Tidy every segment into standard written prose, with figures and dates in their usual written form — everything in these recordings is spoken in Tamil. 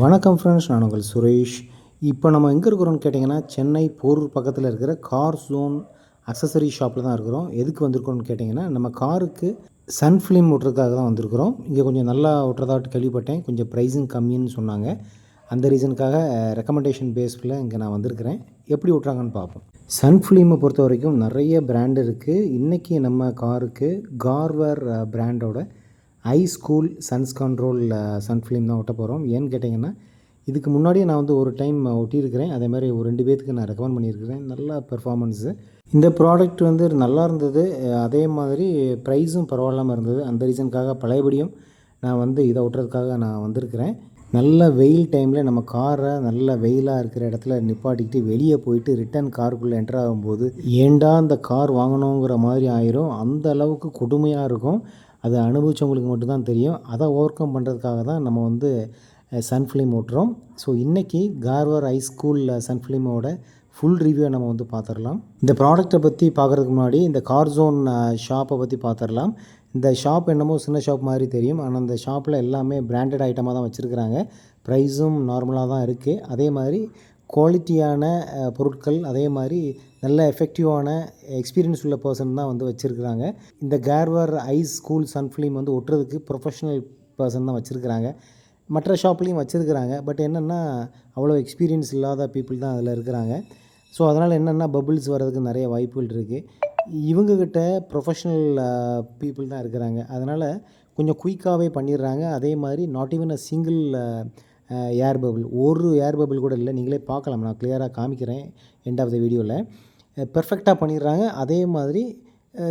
வணக்கம் ஃப்ரெண்ட்ஸ், நான் உங்கள் சுரேஷ். இப்போ நம்ம எங்கே இருக்கிறோன்னு கேட்டிங்கன்னா, சென்னை போரூர் பக்கத்தில் இருக்கிற கார் ஜோன் அக்சசரி ஷாப்பில் தான் இருக்கிறோம். எதுக்கு வந்திருக்கோம்னு கேட்டிங்கன்னா, நம்ம காருக்கு சன் ஃபிலிம் ஓட்டுறதுக்காக தான் வந்திருக்கிறோம். இங்கே கொஞ்சம் நல்லா ஓட்டுறதாட்டு கேள்விப்பட்டேன். கொஞ்சம் ப்ரைஸும் கம்மின்னு சொன்னாங்க. அந்த ரீசனுக்காக ரெக்கமெண்டேஷன் பேஸில் இங்கே நான் வந்திருக்கிறேன். எப்படி ஓட்டுறாங்கன்னு பார்ப்போம். சன் ஃபிலிமை பொறுத்த வரைக்கும் நிறைய பிராண்ட் இருக்குது. இன்றைக்கி நம்ம காருக்கு கார்வர் பிராண்டோட ice cool suns control sun film தான் ஓட்ட போகிறோம். ஏன்னு கேட்டிங்கன்னா, இதுக்கு முன்னாடியே நான் வந்து ஒரு டைம் ஒட்டியிருக்கிறேன். அதேமாதிரி ஒரு 2 பேத்துக்கு நான் ரெக்கமெண்ட் பண்ணியிருக்கிறேன். நல்ல பெர்ஃபார்மன்ஸு. இந்த ப்ராடக்ட் வந்து நல்லா இருந்தது. அதே மாதிரி ப்ரைஸும் பரவாயில்லாமல் இருந்தது. அந்த ரீசனுக்காக பழையபடியும் நான் வந்து இதை ஓட்டுறதுக்காக நான் வந்திருக்கிறேன். நல்ல வெயில் டைமில் நம்ம காரை நல்ல வெயிலாக இருக்கிற இடத்துல நிப்பாட்டிக்கிட்டு வெளியே போயிட்டு ரிட்டன் காருக்குள்ளே என்டர் ஆகும்போது ஏண்டா அந்த கார் வாங்கணுங்கிற மாதிரி ஆயிரும். அந்த அளவுக்கு கொடுமையாக இருக்கும். அதை அனுபவித்தவங்களுக்கு மட்டும்தான் தெரியும். அதை ஓவர் கம் பண்ணுறதுக்காக தான் நம்ம வந்து சன் ஃபிலிம் ஓட்டுறோம். ஸோ இன்றைக்கி கார்வர் ஐ ஸ்கூல் சன் ஃபிலிமோட ஃபுல் ரிவ்யூவை நம்ம வந்து பார்த்துடலாம். இந்த ப்ராடக்ட்டை பற்றி பார்க்குறதுக்கு முன்னாடி இந்த கார் ஜோன் ஷாப்பை பற்றி பார்த்துடலாம். இந்த ஷாப் என்னமோ சின்ன ஷாப் மாதிரி தெரியும். ஆனால் அந்த ஷாப்பில் எல்லாமே பிராண்டட் ஐட்டமாக தான் வச்சுருக்கிறாங்க. ப்ரைஸும் நார்மலாக தான் இருக்குது. அதே மாதிரி குவாலிட்டியான பொருட்கள், அதே மாதிரி நல்ல எஃபெக்டிவான எக்ஸ்பீரியன்ஸ் உள்ள பர்சன் தான் வந்து வச்சுருக்குறாங்க. இந்த கார்வர் ஐ ஸ்கூல் சன் ஃபிலிம் வந்து ஒட்டுறதுக்கு ப்ரொஃபஷ்னல் பர்சன் தான் வச்சுருக்குறாங்க. மற்ற ஷாப்லேயும் வச்சுருக்குறாங்க. பட் என்னென்னா, அவ்வளோ எக்ஸ்பீரியன்ஸ் இல்லாத பீப்புள் தான் அதில் இருக்கிறாங்க. ஸோ அதனால் என்னென்னா, பபுள்ஸ் வர்றதுக்கு நிறைய வாய்ப்புகள் இருக்குது. இவங்கக்கிட்ட ப்ரொஃபஷ்னல் பீப்புள் தான் இருக்கிறாங்க. அதனால் கொஞ்சம் குயிக்காகவே பண்ணிடுறாங்க. அதே மாதிரி not even a single air bubble, ஒரு ஏர் பபிள் கூட இல்லை. நீங்களே பார்க்கலாம், நான் கிளியராக காமிக்கிறேன் எண்ட் ஆஃப் த வீடியோவில். பெர்ஃபெக்டாக பண்ணிடுறாங்க. அதே மாதிரி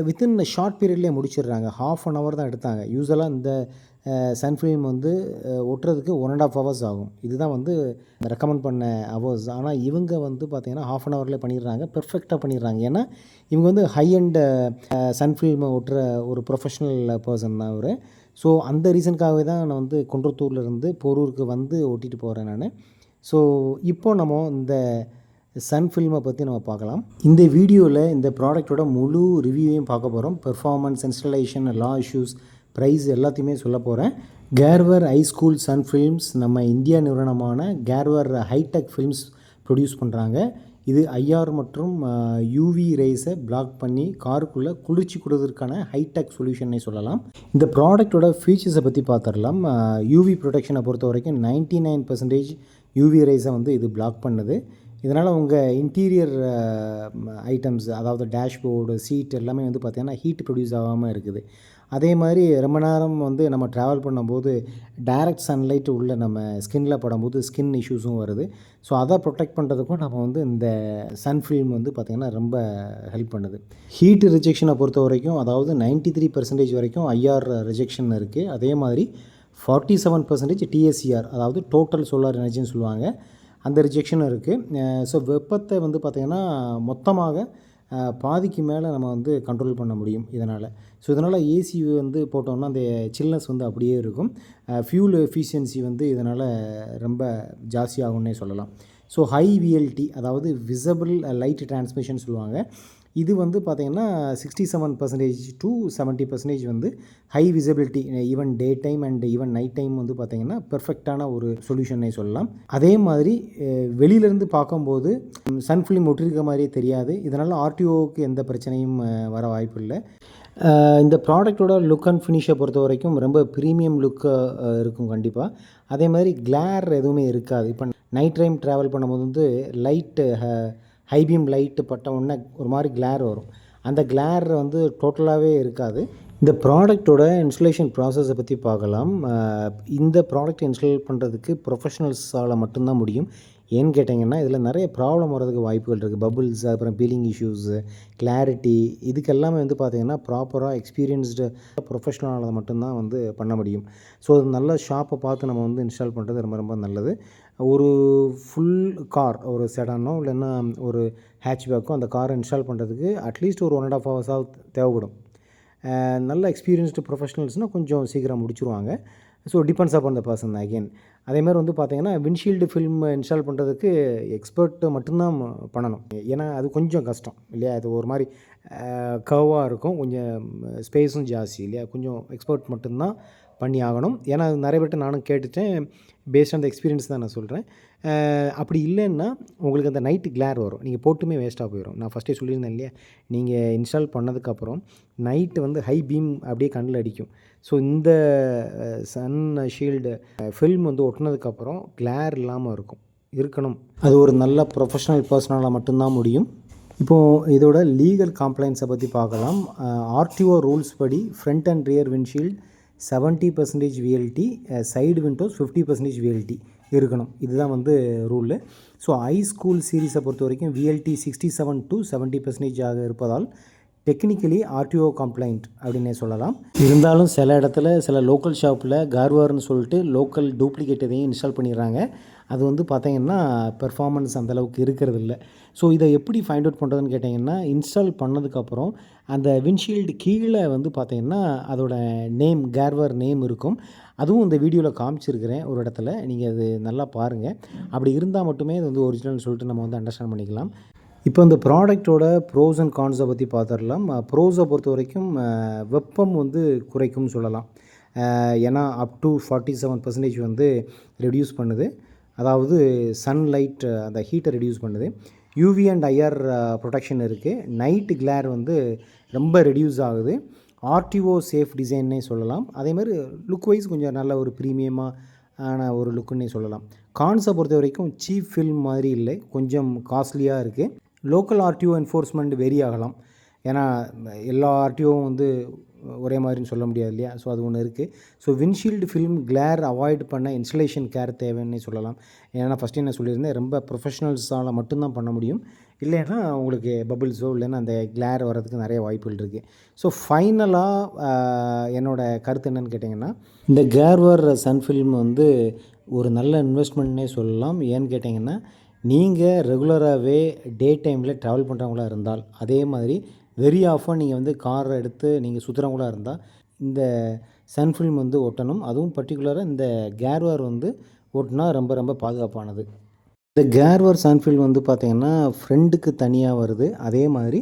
வித்தின் ஷார்ட் பீரியட்லேயே முடிச்சிடுறாங்க. 1/2 hour தான் எடுத்தாங்க. யூஸ்வலாக இந்த சன் ஃபிலிம் வந்து ஒட்டுறதுக்கு 1.5 hours ஆகும். இதுதான் வந்து ரெக்கமெண்ட் பண்ண ஹவர்ஸ். ஆனால் இவங்க வந்து பார்த்திங்கன்னா 1/2 hourலேயே பண்ணிடுறாங்க. பெர்ஃபெக்டாக பண்ணிடுறாங்க. ஏன்னா இவங்க வந்து ஹை அண்ட் சன் ஃபிலிமை ஒட்டுற ஒரு ப்ரொஃபஷ்னல் பர்சன் தான் அவர். ஸோ அந்த ரீசனுக்காகவே தான் நான் வந்து குன்றத்தூர்லேருந்து போரூருக்கு வந்து ஓட்டிகிட்டு போகிறேன் நான். ஸோ இப்போது நம்ம இந்த சன் ஃபில்மை பற்றி நம்ம பார்க்கலாம். இந்த வீடியோவில் இந்த ப்ராடக்டோட முழு ரிவ்யூவையும் பார்க்க போகிறோம். பெர்ஃபார்மன்ஸ், இன்ஸ்டலேஷன், லா இஷ்யூஸ், ப்ரைஸ் எல்லாத்தையுமே சொல்ல போகிறேன். கார்வர் ஐ ஸ்கூல் சன் ஃபிலிம்ஸ் நம்ம இந்தியா நிறுவனமான கார்வர் ஹைடெக் ஃபிலிம்ஸ் ப்ரொடியூஸ் பண்ணுறாங்க. இது ஐஆர் மற்றும் யூவி ரேஸை பிளாக் பண்ணி காருக்குள்ளே குளிர்ச்சி கொடுவதற்கான ஹைடெக் சொல்யூஷனை சொல்லலாம். இந்த ப்ராடக்டோட ஃபீச்சர்ஸை பற்றி பார்த்துடலாம். யூவி ப்ரொடெக்ஷனை பொறுத்த வரைக்கும் 99% யூவி ரேஸை வந்து இது பிளாக் பண்ணுது. இதனால் உங்கள் இன்டீரியர் ஐட்டம்ஸ், அதாவது டேஷ்போர்டு, சீட் எல்லாமே வந்து பார்த்திங்கன்னா ஹீட் ப்ரொடியூஸ் ஆகாமல் இருக்குது. அதே மாதிரி ரொம்ப நேரம் வந்து நம்ம ட்ராவல் பண்ணும்போது டைரக்ட் சன்லைட் உள்ள நம்ம ஸ்கின்னில் படும்போது ஸ்கின் இஷ்யூஸும் வருது. ஸோ அதை ப்ரொடெக்ட் பண்ணுறதுக்கும் நம்ம வந்து இந்த சன் ஃபில்ம் வந்து பார்த்திங்கன்னா ரொம்ப ஹெல்ப் பண்ணுது. ஹீட் ரிஜெக்ஷனை பொறுத்த வரைக்கும், அதாவது 93% வரைக்கும் ஐஆர் ரிஜெக்ஷன் இருக்குது. அதே மாதிரி 47% டிஎஸ்சிஆர், அதாவது டோட்டல் சோலார் எனர்ஜின்னு சொல்லுவாங்க, அந்த ரிஜெக்ஷனும் இருக்குது. ஸோ வெப்பத்தை வந்து பார்த்திங்கன்னா மொத்தமாக பாதிக்கு மேலே நம்ம வந்து கண்ட்ரோல் பண்ண முடியும் இதனால். ஸோ இதனால் ஏசி வந்து போட்டோம்னா அந்த சில்னஸ் வந்து அப்படியே இருக்கும். ஃபியூல் எஃபிஷியன்சி வந்து இதனால் ரொம்ப ஜாஸ்தியாகும்னே சொல்லலாம். ஸோ ஹை விஎல்டி, அதாவது விசபிள் லைட் டிரான்ஸ்மிஷன் சொல்லுவாங்க. இது வந்து பார்த்திங்கன்னா 67% to 70% வந்து high visibility, even day time and even night time வந்து பார்த்திங்கன்னா பெர்ஃபெக்டான ஒரு சொல்யூஷனை சொல்லலாம். அதே மாதிரி வெளியிலேருந்து பார்க்கும்போது சன் ஃபிலிம் ஒட்டிருக்க மாதிரியே தெரியாது. இதனால் ஆர்டிஓவுக்கு எந்த பிரச்சனையும் வர வாய்ப்பு இல்லை. இந்த ப்ராடக்டோட லுக் அண்ட் ஃபினிஷை பொறுத்த வரைக்கும் ரொம்ப ப்ரீமியம் லுக்காக இருக்கும் கண்டிப்பாக. அதே மாதிரி கிளேர் எதுவுமே இருக்காது. இப்போ நைட் டைம் ட்ராவல் பண்ணும்போது வந்து லைட்டு ஹைபீம் லைட்டு பட்ட உடனே ஒரு மாதிரி கிளேர் வரும். அந்த கிளேர் வந்து டோட்டலாகவே இருக்காது. இந்த ப்ராடக்டோட இன்ஸ்டலேஷன் ப்ராசஸை பற்றி பார்க்கலாம். இந்த ப்ராடக்ட் இன்ஸ்டால் பண்ணுறதுக்கு ப்ரொஃபஷனல்ஸால் மட்டும்தான் முடியும். ஏன்னு கேட்டிங்கன்னா, இதில் நிறைய ப்ராப்ளம் வரதுக்கு வாய்ப்புகள் இருக்குது. பபுள்ஸ், அப்புறம் பீலிங் இஷ்யூஸு, கிளாரிட்டி, இதுக்கெல்லாமே வந்து பார்த்திங்கன்னா ப்ராப்பராக எக்ஸ்பீரியன்ஸ்டு ப்ரொஃபஷ்னலால் மட்டும்தான் வந்து பண்ண முடியும். ஸோ நல்ல ஷாப்பை பார்த்து நம்ம வந்து இன்ஸ்டால் பண்ணுறது ரொம்ப ரொம்ப நல்லது. ஒரு ஃபுல் கார், ஒரு செடானோ இல்லைன்னா ஒரு ஹேட்ச்பேக்கோ அந்த காரை இன்ஸ்டால் பண்ணுறதுக்கு அட்லீஸ்ட் ஒரு 1.5 hours தேவைப்படும். நல்ல எக்ஸ்பீரியன்ஸ்டு ப்ரொஃபஷ்னல்ஸ்னால் கொஞ்சம் சீக்கிரம் முடிச்சுருவாங்க. So depends upon the person again. அதேமாதிரி வந்து பார்த்திங்கன்னா, விண்ட்ஷீல்டு ஃபில்ம் இன்ஸ்டால் பண்ணுறதுக்கு எக்ஸ்பர்ட் மட்டும்தான் பண்ணணும். ஏன்னா அது கொஞ்சம் கஷ்டம் இல்லையா. அது ஒரு மாதிரி கர்வாக இருக்கும், கொஞ்சம் ஸ்பேஸும் ஜாஸ்தி இல்லையா. கொஞ்சம் எக்ஸ்பர்ட் மட்டும்தான் பண்ணி ஆகணும். ஏன்னா நிறைய பேர்ட்ட நானும் கேட்டுட்டேன். பேஸ்ட் ஆன் த எக்ஸ்பீரியன்ஸ் தான் நான் சொல்கிறேன். அப்படி இல்லைன்னா உங்களுக்கு அந்த நைட்டு கிளேர் வரும். நீங்கள் போட்டுமே வேஸ்ட்டாக போயிடும். நான் ஃபஸ்ட்டே சொல்லியிருந்தேன் இல்லையா, நீங்கள் இன்ஸ்டால் பண்ணதுக்கப்புறம் நைட்டு வந்து ஹை பீம் அப்படியே கண்ணில் அடிக்கும். ஸோ இந்த சன் ஷீல்டு ஃபில்ம் வந்து ஒட்டினதுக்கப்புறம் கிளேர் இல்லாமல் இருக்கணும். அது ஒரு நல்ல ப்ரொஃபஷ்னல் பர்சனால் மட்டும்தான் முடியும். இப்போது இதோட லீகல் காம்ப்ளைண்ட்ஸை பற்றி பார்க்கலாம். ஆர்டிஓ ரூல்ஸ் படி front and rear windshield 70% VLT, side Windows 50% VLT இருக்கணும். இதுதான் வந்து ரூலு. ஸோ ஐஸ்கூல் சீரீஸை பொறுத்த வரைக்கும் VLT 67 to 70% இருப்பதால் டெக்னிக்கலி ஆர்டிஓ கம்ப்ளைண்ட் அப்படின்னே சொல்லலாம். இருந்தாலும் சில இடத்துல சில லோக்கல் ஷாப்பில் கார்வார்னு சொல்லிட்டு லோக்கல் டூப்ளிகேட் இதையும் இன்ஸ்டால் பண்ணிடுறாங்க. அது வந்து பார்த்திங்கன்னா பெர்ஃபார்மன்ஸ் அந்தளவுக்கு இருக்கிறது இல்லை. ஸோ இதை எப்படி ஃபைண்ட் அவுட் பண்ணுறதுன்னு கேட்டிங்கன்னா, இன்ஸ்டால் பண்ணதுக்கப்புறம் அந்த விண்ட்ஷீல்டு கீழே வந்து பார்த்திங்கன்னா அதோட நேம், கார்வார் நேம் இருக்கும். அதுவும் இந்த வீடியோவில் காமிச்சிருக்கிறேன் ஒரு இடத்துல. நீங்கள் அது நல்லா பாருங்கள். அப்படி இருந்தால் மட்டுமே இது வந்து ஒரிஜினல்னு சொல்லிட்டு நம்ம வந்து அண்டர்ஸ்டாண்ட் பண்ணிக்கலாம். இப்போ இந்த ப்ராடக்டோட ப்ரோஸ் அண்ட் கான்ஸை பற்றி பார்த்துடலாம். ப்ரோஸை பொறுத்த வரைக்கும் வெப்பம் வந்து குறைக்கும்னு சொல்லலாம். ஏன்னா அப் டு 47% வந்து ரெடியூஸ் பண்ணுது. அதாவது சன்லைட் அந்த ஹீட்டை ரெடியூஸ் பண்ணுது. யூவி அண்ட் ஐஆர் ப்ரொடெக்ஷன் இருக்குது. நைட்டு கிளேர் வந்து ரொம்ப ரெடியூஸ் ஆகுது. ஆர்டிஓ சேஃப் டிசைன்னே சொல்லலாம். அதேமாதிரி லுக் வைஸ் கொஞ்சம் நல்ல ஒரு ப்ரீமியமான ஒரு லுக்குன்னே சொல்லலாம். கான்ஸை பொறுத்த வரைக்கும் சீப் ஃபில்ம் மாதிரி இல்லை, கொஞ்சம் காஸ்ட்லியாக இருக்குது. லோக்கல் ஆர்டிஓ என்ஃபோர்ஸ்மெண்ட் வெரி ஆகலாம். ஏன்னா எல்லா ஆர்டிஓவும் வந்து ஒரே மாதிரின்னு சொல்ல முடியாது இல்லையா. ஸோ அது ஒன்று இருக்குது. So windshield film Clare avoid பண்ண இன்ஸ்டலேஷன் கேர் தேவைன்னு சொல்லலாம். ஏன்னா ஃபஸ்ட்டு என்ன சொல்லியிருந்தேன், ரொம்ப ப்ரொஃபஷ்னல்ஸால் மட்டும்தான் பண்ண முடியும். இல்லைன்னா உங்களுக்கு பபிள்ஸோ இல்லைன்னா அந்த கிளேர் வர்றதுக்கு நிறைய வாய்ப்புகள் இருக்குது. ஸோ ஃபைனலாக என்னோடய கருத்து என்னென்னு கேட்டிங்கன்னா, இந்த கேர்வர் சன் ஃபில்ம் வந்து ஒரு நல்ல இன்வெஸ்ட்மெண்ட்னே சொல்லலாம். ஏன்னு கேட்டிங்கன்னா, நீங்கள் ரெகுலராகவே டே டைமில் ட்ராவல் பண்ணுறவங்களா இருந்தால், அதே மாதிரி வெரி ஆஃபன் நீங்கள் வந்து காரை எடுத்து நீங்கள் சுற்றுறவங்களா இருந்தால் இந்த சன் ஃபில்ம் வந்து ஒட்டணும். அதுவும் பர்டிகுலராக இந்த கேர்வார் வந்து ஓட்டினா ரொம்ப ரொம்ப பாதுகாப்பானது. இந்த கேர்வார் சன் ஃபில்ம் வந்து பார்த்திங்கன்னா ஃப்ரண்ட்டுக்கு தனியாக வருது. அதே மாதிரி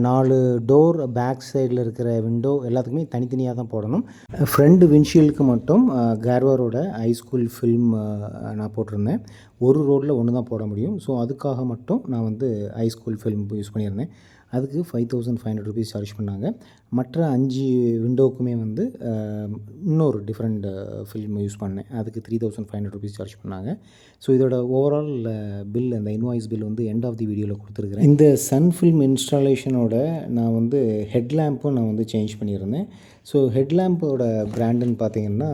4 டோர் பேக் சைடில் இருக்கிற விண்டோ எல்லாத்துக்குமே தனித்தனியாக தான் போடணும். ஃப்ரண்ட் விண்ட்ஷீல்டுக்கு மட்டும் கேர்வாரோட ஐஸ்கூல் ஃபில்ம் நான் போட்டிருந்தேன். ஒரு ரோடில் ஒன்று தான் போட முடியும். ஸோ அதுக்காக மட்டும் நான் வந்து ஐஸ்கூல் ஃபில்ம் யூஸ் பண்ணியிருந்தேன். அதுக்கு 5500 rupees சார்ஜ் பண்ணாங்க. மற்ற 5 விண்டோவுக்குமே வந்து இன்னொரு டிஃப்ரெண்ட் ஃபில்ம் யூஸ் பண்ணேன். அதுக்கு 3500 rupees சார்ஜ் பண்ணாங்க. ஸோ இதோட ஓவரால் பில், அந்த இன்வாய்ஸ் பில் வந்து எண்ட் ஆஃப் தி வீடியோவில் கொடுத்துருக்குறேன். இந்த சன் ஃபில்ம் இன்ஸ்டாலேஷனோட நான் வந்து ஹெட்லேம்பும் நான் வந்து சேஞ்ச் பண்ணியிருந்தேன். ஸோ ஹெட்லேம்போட பிராண்டுன்னு பார்த்தீங்கன்னா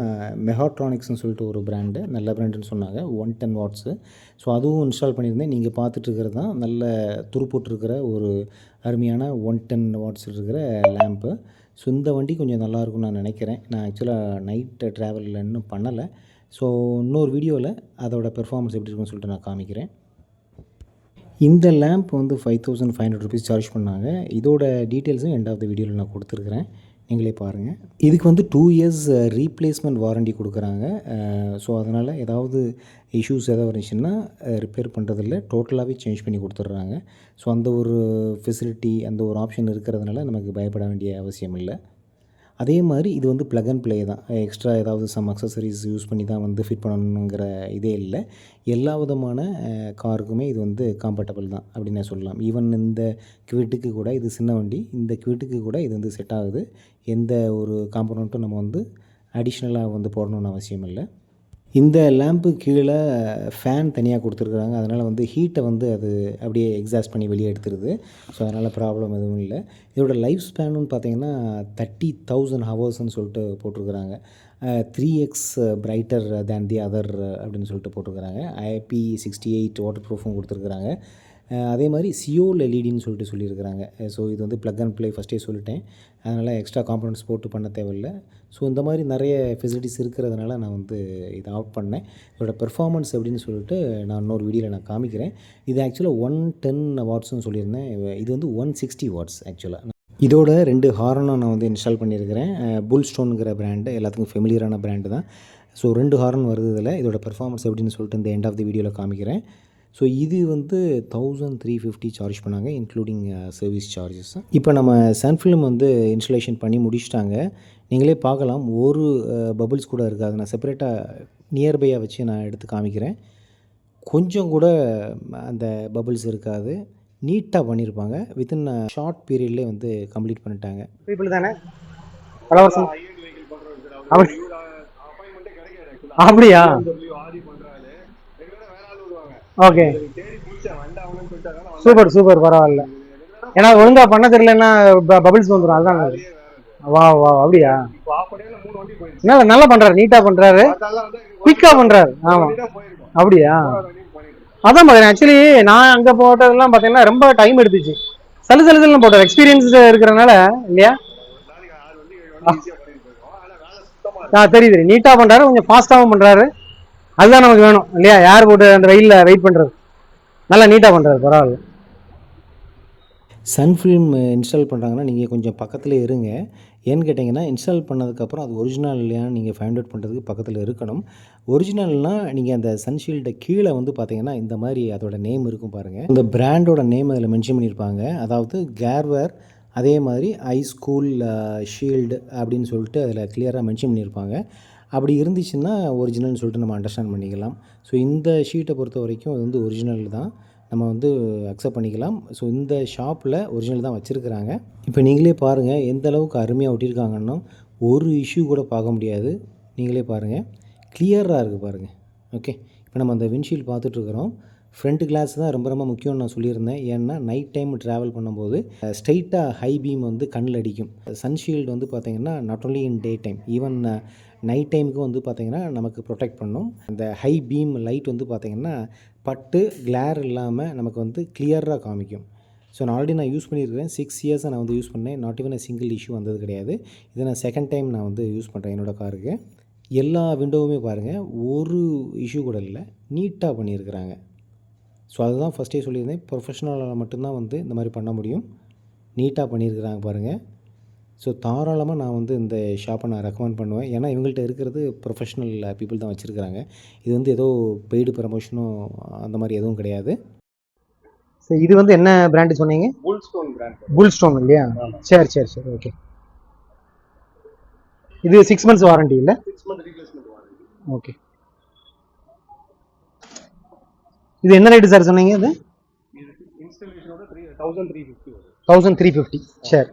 மெகாட்ரானிக்ஸ்னு சொல்லிட்டு ஒரு பிராண்டு, நல்ல பிராண்டுன்னு சொன்னாங்க. 110 watts. ஸோ அதுவும் இன்ஸ்டால் பண்ணியிருந்தேன். நீங்கள் பார்த்துட்ருக்கிறது தான் நல்ல துருப்புட்ருக்கிற ஒரு அருமையான 110 watts இருக்கிற லேம்ப்பு. ஸோ இந்த வண்டி கொஞ்சம் நல்லாயிருக்கும்னு நான் நினைக்கிறேன். நான் ஆக்சுவலாக நைட்டு ட்ராவலில் இன்னும் பண்ணலை. ஸோ இன்னொரு வீடியோவில் அதோட பெர்ஃபார்மன்ஸ் எப்படி இருக்குன்னு சொல்லிட்டு நான் காமிக்கிறேன். இந்த லேம்ப் வந்து 5500 rupees சார்ஜ் பண்ணாங்க. இதோட டீட்டெயில்ஸும் எண்ட் ஆஃப் த வீடியோவில் நான் கொடுத்துருக்குறேன், நீங்களே பாருங்கள். இதுக்கு வந்து 2 years ரீப்ளேஸ்மெண்ட் வாரண்டி கொடுக்குறாங்க. ஸோ அதனால் ஏதாவது இஷ்யூஸ் எதாவது இருந்துச்சுன்னா ரிப்பேர் பண்ணுறதில்ல, டோட்டலாகவே சேஞ்ச் பண்ணி கொடுத்துட்றாங்க. ஸோ அந்த ஒரு ஃபெசிலிட்டி, அந்த ஒரு ஆப்ஷன் இருக்கிறதுனால நமக்கு பயப்பட வேண்டிய அவசியம் இல்லை. அதே மாதிரி இது வந்து ப்ளக் அண்ட் ப்ளே தான். எக்ஸ்ட்ரா ஏதாவது சம் அக்சசரிஸ் யூஸ் பண்ணி தான் வந்து ஃபிட் பண்ணணுங்கிற இதே இல்லை. எல்லா விதமான காருக்குமே இது வந்து காம்பேட்டபிள் தான் அப்படின்னு சொல்லலாம். ஈவன் இந்த குவிட்டுக்கு கூட, இது சின்ன வண்டி, இந்த குவிட்டுக்கு கூட இது வந்து செட் ஆகுது. எந்த ஒரு காம்பனண்ட்டும் நம்ம வந்து அடிஷ்னலாக வந்து போடணுன்னு அவசியம் இல்லை. இந்த லேம்ப்பு கீழே ஃபேன் தனியாக கொடுத்துருக்குறாங்க. அதனால் வந்து ஹீட்டை வந்து அது அப்படியே எக்ஸாஸ்ட் பண்ணி வெளியே எடுத்துருது. ஸோ அதனால் ப்ராப்ளம் எதுவும் இல்லை. இதோட லைஃப் ஸ்பேனுன்னு பார்த்தீங்கன்னா 30,000 ஹவர்ஸ்ன்னு சொல்லிட்டு போட்டிருக்குறாங்க. 3x brighter than the other அப்படின்னு சொல்லிட்டு போட்டிருக்குறாங்க. IP68 வாட்டர் ப்ரூஃபும் கொடுத்துருக்குறாங்க. அதே மாதிரி சியோல் எல்இடின்னு சொல்லிட்டு சொல்லியிருக்கிறாங்க. ஸோ இது வந்து ப்ளக் அண்ட் ப்ளே ஃபஸ்ட்டே சொல்லிட்டேன். அதனால் எக்ஸ்ட்ரா காம்பனண்ட்ஸ் போட்டு பண்ண தேவையில்லை. ஸோ இந்த மாதிரி நிறைய ஃபெசிலிட்டிஸ் இருக்கிறதுனால நான் வந்து இதை ஆப்ட் பண்ணேன். இதோட பெர்ஃபார்மன்ஸ் எப்படின்னு சொல்லிட்டு நான் இன்னொரு வீடியோவில் நான் காமிக்கிறேன். இது ஆக்சுவலாக 110 வாட்ஸ்னு சொல்லியிருந்தேன். இது வந்து 160 watts ஆக்சுவலாக. இதோட 2 ஹார்னும் நான் வந்து இன்ஸ்டால் பண்ணியிருக்கிறேன். புல்ஸ்டோனுங்கிற பிராண்டு எல்லாத்துக்கும் ஃபெமிலியரான பிராண்டு தான். ஸோ 2 ஹார்ன் வருது இதில். இதோட பெர்ஃபார்மன்ஸ் எப்படின்னு சொல்லிட்டு இந்த எண்ட் ஆஃப் தி வீடியோவில் காமிக்கிறேன். ஸோ இது வந்து 1350 சார்ஜ் பண்ணாங்க, இன்க்ளூடிங் சர்வீஸ் சார்ஜஸ். இப்போ நம்ம சன்ஃபில்ம் வந்து இன்ஸ்டலேஷன் பண்ணி முடிச்சிட்டாங்க. நீங்களே பார்க்கலாம், ஒரு பபுள்ஸ் கூட இருக்காது. நான் செப்பரேட்டாக நியர்பையாக வச்சு நான் எடுத்து காமிக்கிறேன். கொஞ்சம் கூட அந்த பபுள்ஸ் இருக்காது. நீட்டாக பண்ணியிருப்பாங்க. வித்தின் ஷார்ட் பீரியட்லேயே வந்து கம்ப்ளீட் பண்ணிட்டாங்க. பீப்புள் தானே பல வருஷம் அப்படி அப்படியா? ஓகே, சூப்பர் சூப்பர், பரவாயில்ல. ஏன்னா ஒழுங்கா பண்ண தெரியலன்னா பபிள்ஸ் வந்துடும், அதுதான். வா வா, அப்படியா? நல்லா பண்றாரு, நீட்டா பண்றாரு, குயிக்கா பண்றாரு. ஆமா, அப்படியா? அதான் பாத்தேன். ஆக்சுவலி நான் அங்க போட்டதெல்லாம் பாத்தீங்கன்னா ரொம்ப டைம் எடுத்துச்சு. சலுசலுன்னு போட்டார், எக்ஸ்பீரியன்ஸ் இருக்கிறனால இல்லையா? தெரியுது, நீட்டா பண்றாரு, கொஞ்சம் ஃபாஸ்டாவும் பண்றாரு. அதுதான் நமக்கு வேணும் இல்லையா? யார் போட்டு அந்த வெயில்ல வெயிட் பண்றது, நல்லா நீட்டா பண்றாரு, பரவாயில்ல. சன்ஃபில்ம் இன்ஸ்டால் பண்ணுறாங்கன்னா நீங்கள் கொஞ்சம் பக்கத்தில் இருங்க. ஏன்னு கேட்டிங்கன்னா, இன்ஸ்டால் பண்ணதுக்கப்புறம் அது ஒரிஜினல் இல்லையான்னு நீங்கள் ஃபைண்ட் அவுட் பண்ணுறதுக்கு பக்கத்தில் இருக்கணும். ஒரிஜினல்னால் நீங்கள் அந்த சன்ஷீல்டை கீழே வந்து பார்த்தீங்கன்னா இந்த மாதிரி அதோட நேம் இருக்கும் பாருங்கள். இந்த பிராண்டோட நேம் அதில் மென்ஷன் பண்ணியிருப்பாங்க. அதாவது கேர்வேர், அதே மாதிரி ஐ ஸ்கூல் ஷீல்டு அப்படின்னு சொல்லிட்டு அதில் கிளியராக மென்ஷன் பண்ணியிருப்பாங்க. அப்படி இருந்துச்சுன்னா ஒரிஜினல்னு சொல்லிட்டு நம்ம அண்டர்ஸ்டாண்ட் பண்ணிக்கலாம். ஸோ இந்த ஷீட்டை பொறுத்த வரைக்கும் அது வந்து ஒரிஜினல் தான், நம்ம வந்து அக்செப்ட் பண்ணிக்கலாம். ஸோ இந்த ஷாப்பில் ஒரிஜினல் தான் வச்சுருக்குறாங்க. இப்போ நீங்களே பாருங்கள் எந்த அளவுக்கு அருமையாக ஒட்டியிருக்காங்கன்னா, ஒரு இஷ்யூ கூட பார்க்க முடியாது. நீங்களே பாருங்கள், கிளியராக இருக்குது பாருங்கள். ஓகே, இப்போ நம்ம அந்த விண்ட்ஷீல்டு பார்த்துட்ருக்குறோம். ஃப்ரண்ட் கிளாஸ் தான் ரொம்ப ரொம்ப முக்கியம்னு நான் சொல்லியிருந்தேன். ஏன்னா நைட் டைம் ட்ராவல் பண்ணும்போது ஸ்ட்ரைட்டாக ஹை பீம் வந்து கண்ணில் அடிக்கும். சன்ஷீல்டு வந்து பார்த்திங்கன்னா not only in day time, even night டைமுக்கு வந்து பார்த்திங்கன்னா நமக்கு ப்ரொடெக்ட் பண்ணும். அந்த ஹை பீம் லைட் வந்து பார்த்திங்கன்னா பட்டு கிளேர் இல்லாமல் நமக்கு வந்து கிளியராக காமிக்கும். ஸோ நான் ஆல்ரெடி யூஸ் பண்ணியிருக்கிறேன். 6 இயர்ஸாக நான் வந்து யூஸ் பண்ணேன். நாட் ஈவன் சிங்கிள் இஷ்யூ வந்தது கிடையாது. இதை நான் செகண்ட் டைம் நான் வந்து யூஸ் பண்ணுறேன் என்னோடய காருக்கு. எல்லா விண்டோவுமே பாருங்கள், ஒரு இஷ்யூ கூட இல்லை, நீட்டாக பண்ணியிருக்கிறாங்க. ஸோ அதுதான் ஃபஸ்ட்டே சொல்லியிருந்தேன், ப்ரொஃபஷ்னலால் மட்டும்தான் வந்து இந்த மாதிரி பண்ண முடியும். நீட்டாக பண்ணியிருக்கிறாங்க பாருங்கள். ஸோ தாராளமாக நான் வந்து இந்த ஷாப்பை நான் ரெக்கமெண்ட் பண்ணுவேன். ஏன்னா இவங்கள்ட்ட இருக்கிறது ப்ரொஃபஷ்னல் பீப்புள் தான் வச்சுருக்கிறாங்க. இது வந்து ஏதோ பெய்டு ப்ரமோஷனும் அந்த மாதிரி எதுவும் கிடையாது. ஸோ இது வந்து என்ன பிராண்டு சொன்னீங்க? புல்ஸ்டோன் பிராண்ட். புல்ஸ்டோன் இல்லையா? சரி சரி சரி, ஓகே. இது 6 months வாரண்டி இல்லை? 6 month ரீப்ளேஸ்மெண்ட் வாரண்டி. ஓகே. இது என்ன ரேட்டு சார் சொன்னீங்க? இது இன்ஸ்டாலேஷனோட 1350 வரும். 1350, சரி.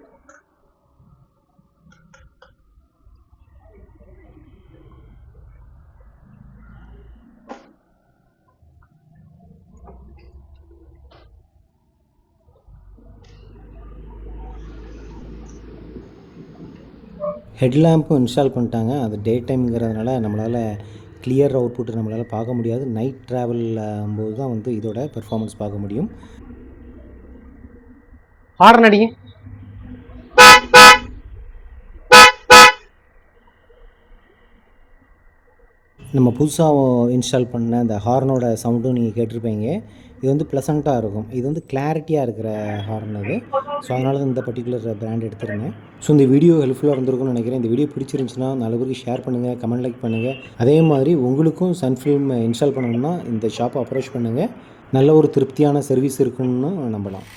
ஹெட்லேம்பும் இன்ஸ்டால் பண்ணிட்டாங்க. அது டே டைம்ங்கிறதுனால நம்மளால் கிளியர் அவுட்புட் நம்மளால் பார்க்க முடியாது. நைட் ட்ராவல் போது தான் வந்து இதோட பெர்ஃபார்மன்ஸ் பார்க்க முடியும். ஹார்ன் அடிங்க. நம்ம புதுசாக இன்ஸ்டால் பண்ண அந்த ஹார்னோட சவுண்டும் நீங்கள் கேட்டிருப்பீங்க. இது வந்து ப்ளசண்ட்டாக இருக்கும். இது வந்து கிளாரிட்டியாக இருக்கிற ஹார்ன் அது. ஸோ அதனால தான் இந்த பர்டிகுலர் பிராண்ட் எடுத்துருந்தேன். ஸோ இந்த வீடியோ ஹெல்ப்ஃபுல்லாக இருந்திருக்கும்னு நினைக்கிறேன். இந்த வீடியோ பிடிச்சிருந்துச்சுன்னா 4 பேருக்கு ஷேர் பண்ணுங்கள், கமெண்ட் லைக் பண்ணுங்கள். அதே மாதிரி உங்களுக்கும் சன்ஃபில்ம் இன்ஸ்டால் பண்ணணும்னா இந்த ஷாப்பை அப்ரோச் பண்ணுங்கள். நல்ல ஒரு திருப்தியான சர்வீஸ் இருக்குன்னு நம்பலாம்.